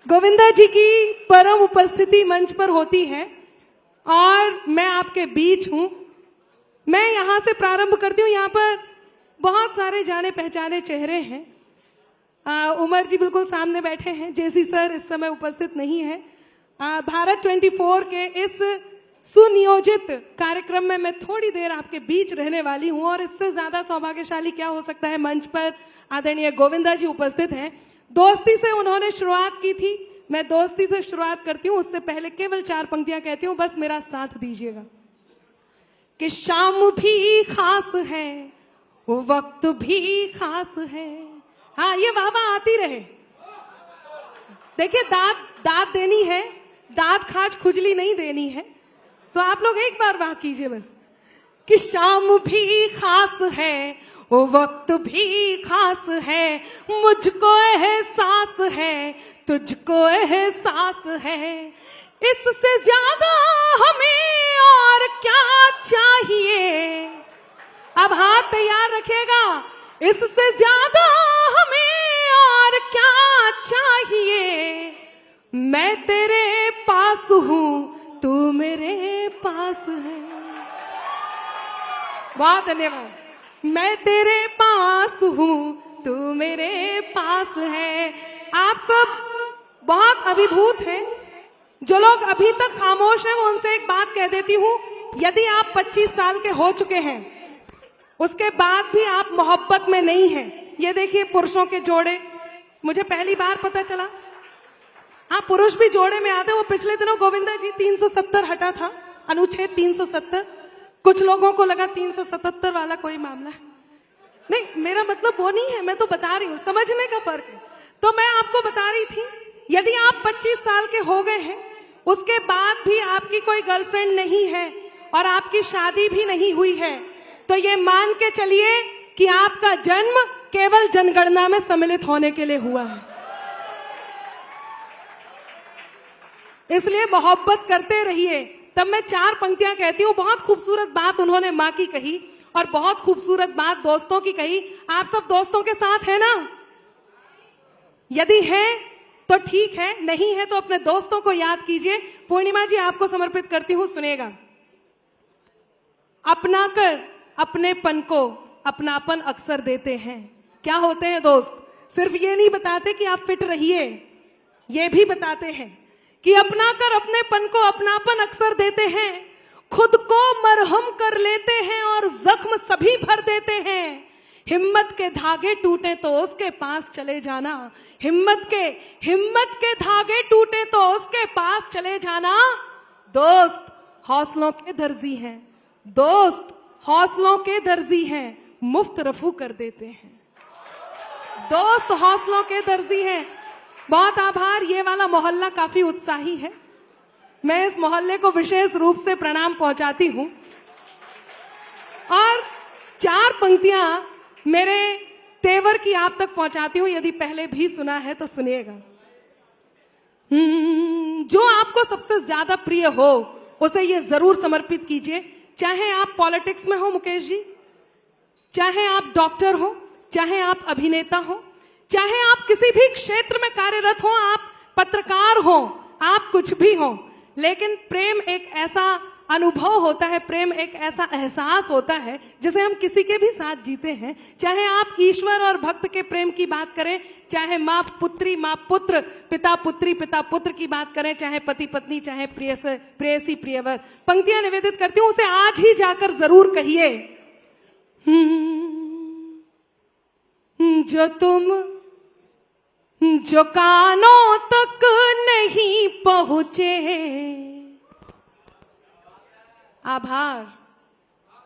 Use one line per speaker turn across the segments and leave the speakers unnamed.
गोविंदा जी की परम उपस्थिति मंच पर होती है और मैं आपके बीच हूं। मैं यहां से प्रारंभ करती हूं। यहां पर बहुत सारे जाने पहचाने चेहरे हैं। उमर जी बिल्कुल सामने बैठे हैं। जेसी सर इस समय उपस्थित नहीं है। भारत 24 के इस सुनियोजित कार्यक्रम में मैं थोड़ी देर आपके बीच रहने वाली हूं और इससे ज्यादा सौभाग्यशाली क्या हो सकता है। मंच पर आदरणीय गोविंदा जी उपस्थित हैं। दोस्ती से उन्होंने शुरुआत की थी। मैं दोस्ती से शुरुआत करती हूं, उससे पहले केवल 4 पंक्तियां कहती हूं, बस मेरा साथ दीजिएगा। कि शाम भी खास है, वक्त भी खास है। हाँ, ये वाह वाह आती रहे। देखिए, दाद देनी है, दाद खाज खुजली नहीं देनी है, तो आप लोग एक बार वाह कीजिए बस। कि शाम भी खास है, वक्त भी खास है, मुझको एहसास है, तुझको एहसास है, इससे ज्यादा हमें और क्या चाहिए। अब हाथ तैयार रखिएगा। इससे ज्यादा हमें और क्या चाहिए। मैं तेरे पास हूं, तू मेरे पास है। बहुत धन्यवाद। मैं तेरे पास हूं, तू मेरे पास है। आप सब बहुत अभिभूत हैं। जो लोग अभी तक खामोश हैं, वो उनसे एक बात कह देती हूं। यदि आप 25 साल के हो चुके हैं, उसके बाद भी आप मोहब्बत में नहीं हैं। ये देखिए पुरुषों के जोड़े, मुझे पहली बार पता चला। हाँ, पुरुष भी जोड़े में आते। वो पिछले दिनों गोविंदा जी 370 हटा था, अनुच्छेद 370। कुछ लोगों को लगा 377 वाला कोई मामला है। नहीं, मेरा मतलब वो नहीं है, मैं तो बता रही हूँ, समझने का फर्क है। तो मैं आपको बता रही थी, यदि आप 25 साल के हो गए हैं, उसके बाद भी आपकी कोई गर्लफ्रेंड नहीं है और आपकी शादी भी नहीं हुई है, तो ये मान के चलिए कि आपका जन्म केवल जनगणना में सम्मिलित होने के लिए हुआ है। इसलिए मोहब्बत करते रहिए। तब मैं 4 पंक्तियां कहती हूँ। बहुत खूबसूरत बात उन्होंने माँ की कही और बहुत खूबसूरत बात दोस्तों की कही। आप सब दोस्तों के साथ है ना? यदि है तो ठीक है, नहीं है तो अपने दोस्तों को याद कीजिए। पूर्णिमा जी, आपको समर्पित करती हूं, सुनेगा। अपना कर अपनेपन को अपनापन अक्सर देते हैं। क्या होते हैं दोस्त? सिर्फ ये नहीं बताते कि आप फिट रहिए, ये भी बताते हैं कि अपना कर अपनेपन को अपनापन अक्सर देते हैं। खुद को मरहम कर लेते हैं और जख्म सभी भर देते हैं। हिम्मत के धागे टूटे तो उसके पास चले जाना। हिम्मत के धागे टूटे तो उसके पास चले जाना। दोस्त हौसलों के दर्जी हैं, दोस्त हौसलों के दर्जी हैं, मुफ्त रफू कर देते हैं। दोस्त हौसलों के दर्जी हैं। बहुत आभार। ये वाला मोहल्ला काफी उत्साही है। मैं इस मोहल्ले को विशेष रूप से प्रणाम पहुंचाती हूं। और 4 पंक्तियां मेरे तेवर की आप तक पहुंचाती हूं। यदि पहले भी सुना है तो सुनिएगा। जो आपको सबसे ज्यादा प्रिय हो, उसे ये जरूर समर्पित कीजिए। चाहे आप पॉलिटिक्स में हो मुकेश जी, चाहे आप डॉक्टर हो, चाहे आप अभिनेता हो, चाहे आप किसी भी क्षेत्र में कार्यरत हो, आप पत्रकार हो, आप कुछ भी हो, लेकिन प्रेम एक ऐसा अनुभव होता है, प्रेम एक ऐसा एहसास होता है जिसे हम किसी के भी साथ जीते हैं। चाहे आप ईश्वर और भक्त के प्रेम की बात करें, चाहे माँ पुत्री माँ पुत्र, पिता पुत्री पिता पुत्र की बात करें, चाहे पति पत्नी, चाहे प्रेयसी प्रियवर। पंक्तियां निवेदित करती हूं, उसे आज ही जाकर जरूर कहिए। जो कानों तक नहीं पहुंचे। आभार।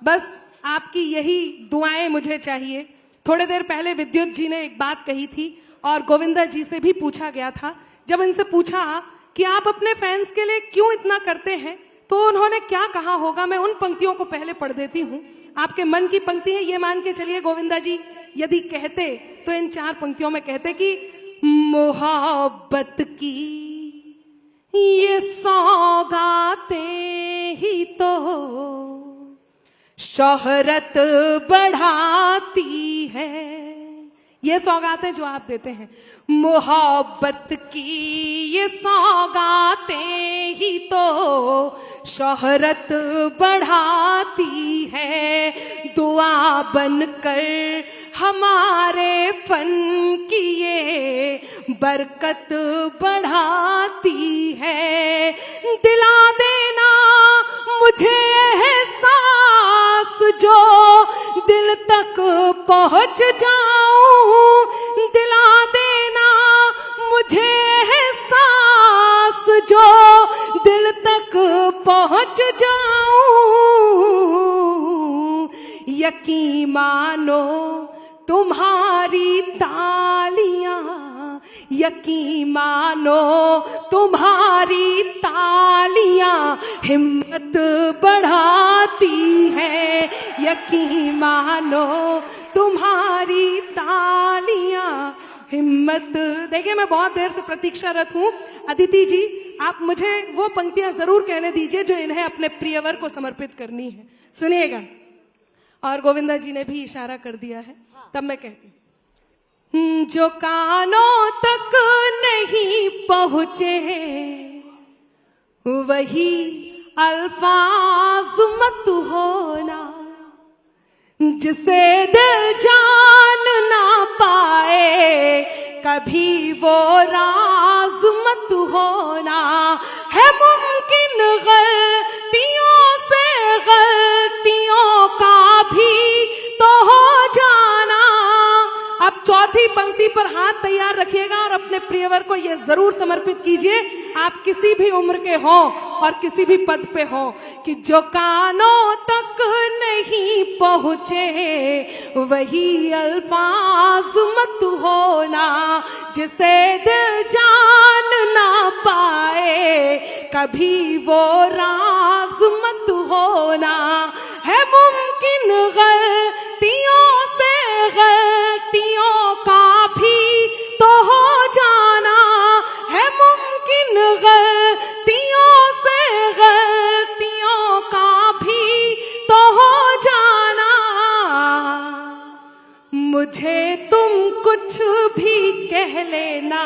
बस आपकी यही दुआएं मुझे चाहिए। थोड़ी देर पहले विद्युत जी ने एक बात कही थी और गोविंदा जी से भी पूछा गया था। जब इनसे पूछा कि आप अपने फैंस के लिए क्यों इतना करते हैं, तो उन्होंने क्या कहा होगा। मैं उन पंक्तियों को पहले पढ़ देती हूं। आपके मन की पंक्ति है, ये मान के चलिए गोविंदा जी यदि कहते तो इन 4 पंक्तियों में कहते कि मोहब्बत की ये सौगातें ही तो शोहरत बढ़ाती है। ये सौगातें जो आप देते हैं, मोहब्बत की ये सौगातें ही तो शोहरत बढ़ाती है, दुआ बनकर हमारे फन की ये बरकत बढ़ाती है। दिला देना मुझे एहसास जो दिल तक पहुंच जाऊं, दिला देना मुझे एहसास जो दिल तक पहुंच जाऊं। यकीन मानो तुम्हारी तालियां, यकीन मानो तुम्हारी तालियां हिम्मत बढ़ाती है, यकीन मानो तुम्हारी तालियां हिम्मत। देखिए, मैं बहुत देर से प्रतीक्षारत हूँ। अदिति जी, आप मुझे वो पंक्तियां जरूर कहने दीजिए जो इन्हें अपने प्रियवर को समर्पित करनी है। सुनिएगा। और गोविंदा जी ने भी इशारा कर दिया है, तब मैं कहती हूँ। जो कानों तक नहीं पहुंचे वही अल्फाज मत होना, जिसे दिल जान ना पाए कभी वो राज मत होना। है मुमकिन गलतियों से गलतियों का भी तो हो जाना। अब चौथी पंक्ति पर हाथ तैयार रखिएगा और अपने प्रियवर को यह जरूर समर्पित कीजिए, आप किसी भी उम्र के हो और किसी भी पद पे हो, कि जो कानों तक नहीं पहुंचे वही अल्फाज मत होना, जिसे दिल जान ना पाए कभी वो राज मत होना। है मुमकिन गलतियों से गलतियों का भी तो हो जाना, है मुमकिन गलतियों से गलतियों का भी तो हो जाना। मुझे तुम कुछ भी कह लेना,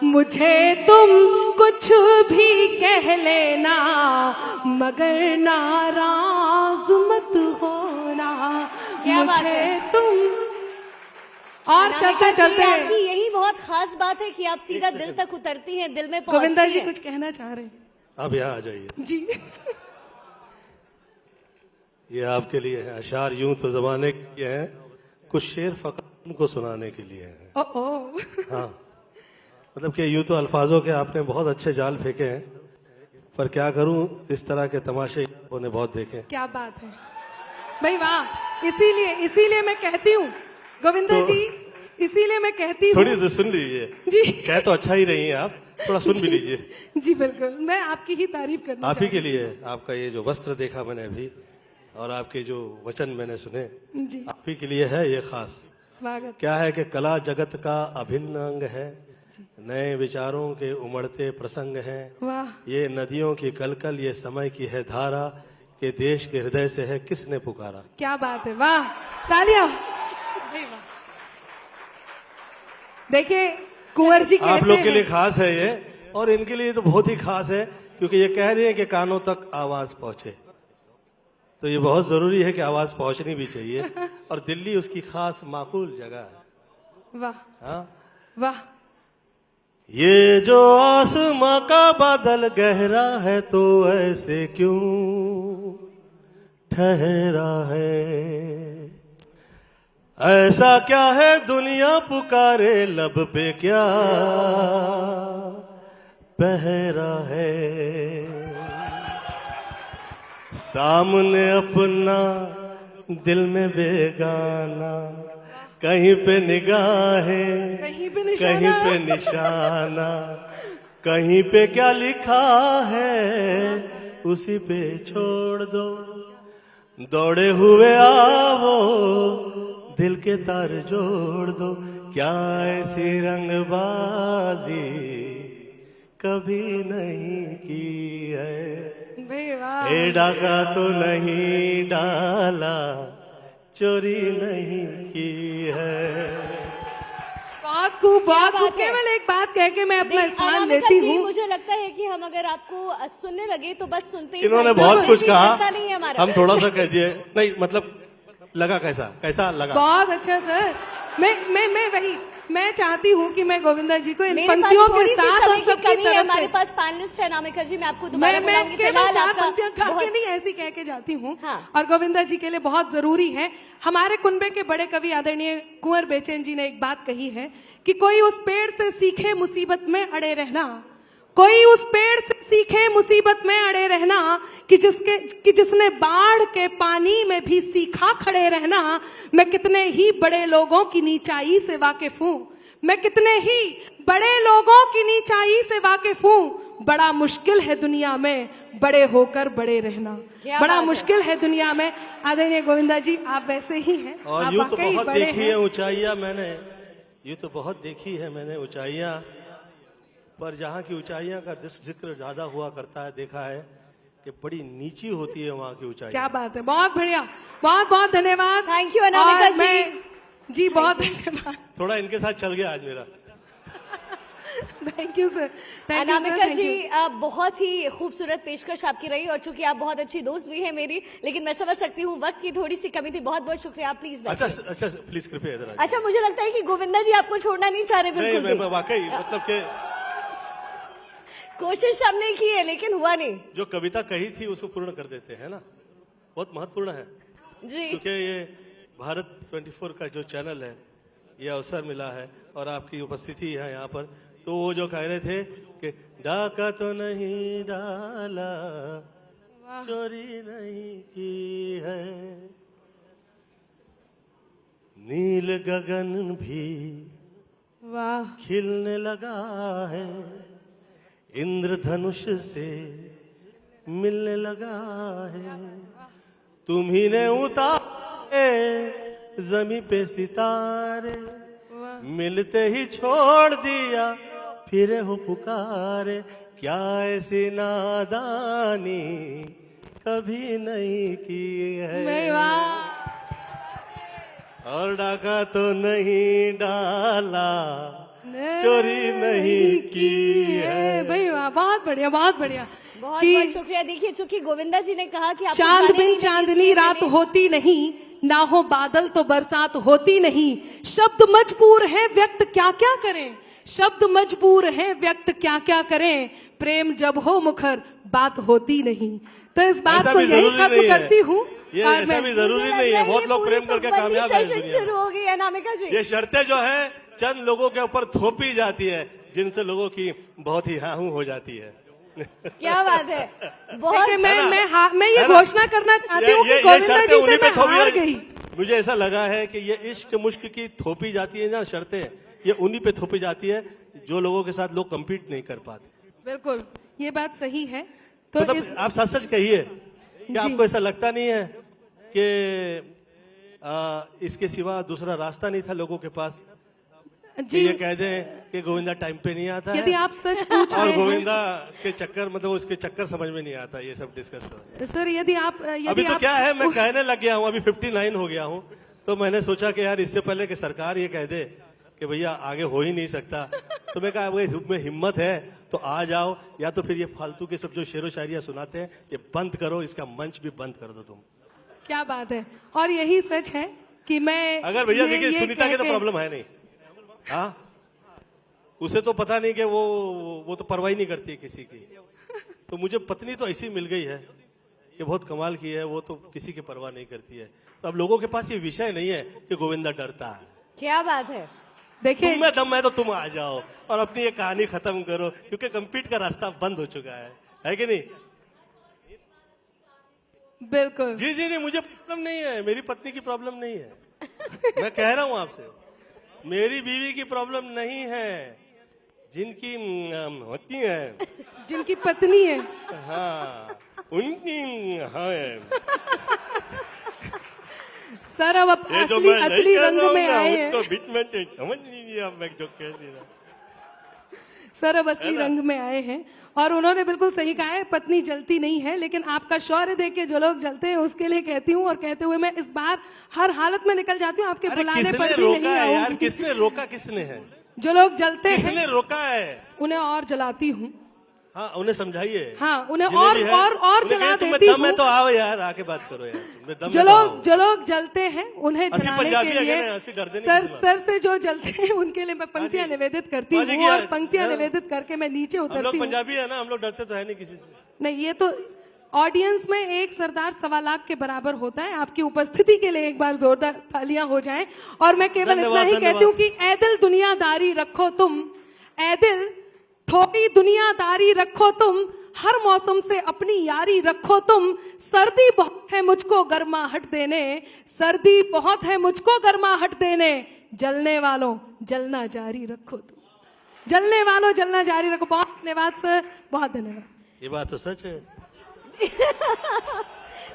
मुझे तुम कुछ भी कह लेना, मगर नाराज मत होना। मुझे तुम। और चलते चलते
आपकी यही बहुत खास बात है कि आप सीधा दिल तक उतरती हैं, दिल में पहुंचती हैं।
गोविंदा जी कुछ कहना चाह रहे हैं?
आप यहाँ आ जाइए
जी।
ये आपके लिए है। अशार यूं तो जमाने के हैं, कुछ शेर फकत उनको सुनाने के लिए हैं। हाँ, मतलब कि यूं तो अल्फाजों के आपने बहुत अच्छे जाल फेंके हैं, पर क्या करूं, इस तरह के तमाशे उन्होंने बहुत देखे।
क्या बात है भाई, वाह। इसीलिए मैं कहती हूँ गोविंदा जी, इसीलिए मैं कहती हूँ।
थोड़ी तो सुन लीजिए
जी।
कह तो अच्छा ही रही हैं आप, थोड़ा सुन भी लीजिए।
जी बिल्कुल, मैं आपकी ही तारीफ करना
आप ही के लिए आपका ये जो वस्त्र देखा मैंने अभी, और आपके जो वचन मैंने सुने,
जी।
आप ही के लिए है ये खास।
स्वागत।
क्या है कि कला जगत का अभिन्न अंग है, नए विचारों के उमड़ते प्रसंग हैं।
वाह।
ये नदियों की कलकल, ये समय की है धारा, के देश के हृदय से है किसने पुकारा।
क्या बात है, वाह, तालियां। देखिए कुंवर जी कहते
आप लोग के
हैं,
लिए खास है ये, और इनके लिए तो बहुत ही खास है, क्योंकि ये कह रही है कि कानों तक आवाज पहुंचे, तो ये बहुत जरूरी है कि आवाज पहुंचनी भी चाहिए, और दिल्ली उसकी खास माकूल जगह है।
वाह।
हाँ,
वाह।
ये जो आसमां का बादल गहरा है तो ऐसे क्यों ठहरा है, ऐसा क्या है दुनिया पुकारे लब पे क्या पहरा है, सामने अपना दिल में बेगाना, कहीं पे निगाहें
कहीं पे
कहीं पे निशाना, कहीं पे क्या लिखा है उसी पे छोड़ दो, दौड़े हुए आवो दिल के तार जोड़ दो, क्या ऐसी रंगबाजी कभी नहीं की है,
वाह।
ए डाका तो नहीं डाला, चोरी नहीं की है।
बहुत खूब बहुत
क्या
खूब।
बात है?
केवल एक बात कह के मैं अपना स्थान
अनामिका
लेती
जी,
हूँ।
मुझे लगता है कि हम अगर आपको सुनने लगे तो बस सुनते ही
इन्होंने
जाएंगे,
बहुत
कोई
कुछ
भी
कहा,
करता नहीं है हमारा।
हम थोड़ा सा कह दिए। नहीं मतलब लगा कैसा कैसा लगा?
बहुत अच्छा सर। मैं चाहती हूँ कि मैं गोविंदा जी को इन
मेरे पास
पंक्तियों के
थोड़ी सी
साथ
समय
और
की
सबकी
कमी है,
तरफ
हमारे
से
पास पैनलिस्ट है अनामिका जी, मैं आपको दोबारा
मैं
बुलाऊंगी।
केवल
फिलहाल
4
आपका
पंक्तियां गा के
बहुत-
नहीं ऐसी कह के जाती हूँ।
हाँ।
और गोविंदा जी के लिए बहुत जरूरी है। हमारे कुनबे के बड़े कवि आदरणीय कुंवर बेचैन जी ने एक बात कही है कि कोई उस पेड़ से सीखे मुसीबत में अड़े रहना, कोई उस पेड़ से सीखे मुसीबत में अड़े रहना कि जिसने बाढ़ के पानी में भी सीखा खड़े रहना। मैं कितने ही बड़े लोगों की नीचाई से वाकिफ हूँ, मैं कितने ही बड़े लोगों की नीचाई से वाकिफ हूँ। बड़ा मुश्किल है दुनिया में बड़े होकर बड़े रहना,
क्या
बड़ा
बात है।
मुश्किल है दुनिया में। आदरणीय गोविंदा जी आप वैसे ही हैं,
और
आप
यूं तो
वाकई
बहुत
बड़े
देखी
हैं।
है ऊंचाइयां मैंने, यूं तो बहुत देखी है मैंने ऊंचाइयां, पर जहाँ की ऊंचाइयां का जिक्र ज्यादा हुआ करता है, देखा है कि बड़ी नीची होती है वहाँ की ऊंचाई।
क्या बात है, बहुत बढ़िया, बहुत बहुत धन्यवाद।
Thank you, अनामिका
और
जी।
मैं- जी बहुत धन्यवाद।
थोड़ा इनके साथ चल गया आज मेरा।
Thank you sir, thank you sir,
Anamika
thank
ji,
you.
बहुत ही खूबसूरत पेशकश आपकी रही, और चूंकि आप बहुत अच्छी दोस्त भी है मेरी, लेकिन मैं समझ सकती हूँ वक्त की थोड़ी सी कमी थी। बहुत बहुत शुक्रिया, प्लीज बैठिए।
अच्छा अच्छा प्लीज कृपया इधर आ जाइए।
अच्छा, मुझे लगता है कि गोविंदा जी आपको छोड़ना नहीं चाह रहे
नहीं
बिल्कुल
मैं
भी।
वाकई मतलब कि
कोशिश हमने की है लेकिन हुआ नहीं।
जो कविता कही थी उसको पूर्ण कर देते हैं ना, बहुत महत्वपूर्ण है।
जी,
क्योंकि ये भारत 24 का जो चैनल है, ये अवसर मिला है और आपकी उपस्थिति है यहाँ पर। तो वो जो कह रहे थे कि डाका तो नहीं डाला, चोरी नहीं की है, नील गगन भी
वाह,
खिलने लगा है, इंद्रधनुष से मिलने लगा है, तुम्ही ने उतारे जमी पे सितारे, मिलते ही छोड़ दिया फिर हो पुकारे, क्या ऐसी नादानी कभी नहीं की है,
वाह,
और डाका तो नहीं डाला, चोरी नहीं की है।
भाई वाह, बहुत बढ़िया, बहुत बढ़िया।
बहुत
कि
बहुत शुक्रिया। देखिए, चूंकि गोविंदा जी ने कहा कि आपको
चांद
जाने
बिन
नहीं
चांदनी
इसलिए
रात
मैंने-
होती नहीं, ना हो बादल तो बरसात होती नहीं। शब्द मजबूर है व्यक्त क्या क्या करें, शब्द मजबूर है व्यक्त क्या क्या करें, प्रेम जब हो मुखर बात होती नहीं। तो इस बात
ऐसा
को
भी
यही
जरूरी
खत्म
नहीं है।
करती हूँ।
ये
और
ऐसा
मैं-
भी जरूरी
मुझे
नहीं
लगता
है,
ये
बहुत लोग
पूरी
प्रेम करके
तुकबंदी
कामयाब है इस
सेशन
दुनिया में।
शुरू हो गई है अनामिका जी।
ये शर्तें जो है चंद लोगों के ऊपर थोपी जाती है, जिनसे लोगों की बहुत ही हाहू हो जाती है।
क्या बात है, बहुत
देखिए,
है ना?
मैं ये
है ना?
घोषणा करना चाहती हूँ कि
ये
गोविंदा
शर्तें
जी से
उन्हीं पे
मैं हार
थोपी
गई।
मुझे ऐसा लगा है कि ये इश्क मुश्क की थोपी जाती है ना शर्तें, ये उन्हीं पे थोपी जाती है जो लोगों के साथ लोग कम्पीट नहीं कर पाते।
बिल्कुल, ये बात सही है। तो
मतलब
इस
आप सच सच कहिए कि
जी।
आपको ऐसा लगता नहीं है कि इसके सिवा दूसरा रास्ता नहीं था लोगों के पास कि
जी,
ये कह दें कि गोविंदा टाइम पे नहीं आता
यदि
है,
आप सच पूछ
और
रहे हैं
गोविंदा के चक्कर मतलब उसके चक्कर समझ में नहीं आता, ये सब डिस्कस कर।
सर, यदि आप
अभी तो क्या है, मैं कहने लग गया हूँ, अभी 59 हो गया हूँ, तो मैंने सोचा कि यार इससे पहले कि सरकार ये कह दे कि भैया आगे हो ही नहीं सकता, तो मैं कहा अगर में हिम्मत है तो आ जाओ, या तो फिर ये फालतू के सब जो शेरो शायरियां सुनाते हैं ये बंद करो, इसका मंच भी बंद कर दो तुम।
क्या बात है, और यही सच है कि मैं
अगर भैया
ये-
देखिए
ये
सुनीता
कह
की तो
के-
प्रॉब्लम है नहीं, हाँ, उसे तो पता नहीं कि वो तो परवाही नहीं करती है किसी की, तो मुझे पत्नी तो ऐसी मिल गई है कि बहुत कमाल की है, वो तो किसी की परवाह नहीं करती है। तो अब लोगों के पास ये विषय नहीं है कि गोविंदा डरता है।
क्या बात है।
देखिए,
तुम में दम है तो तुम आ जाओ और अपनी ये कहानी खत्म करो, क्योंकि कम्पीट का रास्ता बंद हो चुका है कि नहीं?
बिल्कुल
जी जी नहीं, मुझे प्रॉब्लम नहीं है, मेरी पत्नी की प्रॉब्लम नहीं है, मैं कह रहा हूं आपसे, मेरी बीवी की प्रॉब्लम नहीं है, जिनकी होती है,
जिनकी पत्नी है।
हाँ उनकी, हाँ
सर, अब
ये जो
असली
मैं नहीं
असली
कह
रंग
रहा हूं
में
ना,
आए हैं।
उसको बीच में समझ लीजिए आप, मैं जो कह नहीं रहा।
सर, अब असली रंग में आए हैं, और उन्होंने बिल्कुल सही कहा है, पत्नी जलती नहीं है, लेकिन आपका शौर्य देख के जो लोग जलते हैं उसके लिए कहती हूँ, और कहते हुए मैं इस बार हर हालत में निकल जाती हूँ, आपके
अरे
बुलाने
किसने
पर भी
रोका
नहीं
है यार,
आऊंगी।
किसने रोका, किसने है?
जो लोग जलते हैं
किसने रोका है?
उन्हें और जलाती हूँ।
हाँ, उन्हें समझाइए।
हाँ, उन्हें
जिन्हें भी है,
और
उन्हें
जला
कहिए, तुम्हें
देती
दम है
हूँ।
तो आओ यार, आके बात करो यार, तुम्हें दम है तो आओ।
जो लोग जलते हैं उन्हें
हंसी
जलाने
पंजाबी
के
है क्या?
लिए
मैं हंसी गर्दन नहीं दूंगा।
सर से जो जलते हैं उनके लिए मैं पंक्तियां
हाँ जी।
निवेदित करती
हाँ जी,
हूँ
क्या-
और पंक्तियां
हाँ।
निवेदित करके मैं नीचे
हम लोग
उतरती हूँ।
पंजाबी है ना, हम लोग डरते तो है नहीं किसी से।
नहीं, ये तो ऑडियंस में एक सरदार 1.25 लाख के बराबर होता है। आपकी उपस्थिति के लिए एक बार जोरदार तालियां हो जाएं। और मैं केवल इतना
धन्यवाद,
ही कहती हूँ कि
धन्यवाद।
ऐदिल दुनियादारी रखो तुम, ऐदिल थोड़ी दुनियादारी रखो तुम, हर मौसम से अपनी यारी रखो तुम। सर्दी बहुत है मुझको गर्माहट देने, सर्दी बहुत है मुझको गर्माहट देने, जलने वालों जलना जारी रखो तुम, जलने वालों जलना जारी रखो। बहुत धन्यवाद सर, बहुत धन्यवाद।
ये बात तो सच है।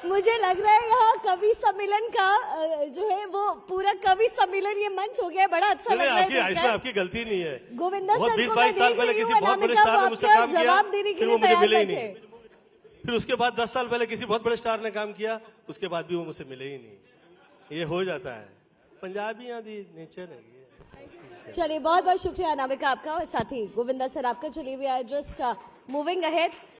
मुझे लग रहा है यहाँ कवि सम्मेलन का जो है वो पूरा कवि सम्मेलन ये मंच हो गया है। बड़ा अच्छा लग
नहीं,
रहा है
आपकी इसमें
देखकर।
आपकी गलती नहीं है।
गोविंदा
बहुत
सर
20-22
को मैं
साल
देख
पहले
रही
किसी
हूँ,
बहुत बड़े
अनामिका,
स्टार ने
वो
मुझसे
आपका
काम किया,
जवाब देने के
फिर
लिए
वो मुझे
तैयार
मिले ही
बैठे।
नहीं। फिर उसके बाद 10 साल पहले किसी बहुत बड़े स्टार ने काम किया, उसके बाद भी वो मुझसे मिले ही नहीं। ये हो जाता है, पंजाबी आदि नेचर है ये।
चलिए बहुत बहुत शुक्रिया अनामिका आपका और साथ ही गोविंदा सर आपका। चलिए we are just moving ahead.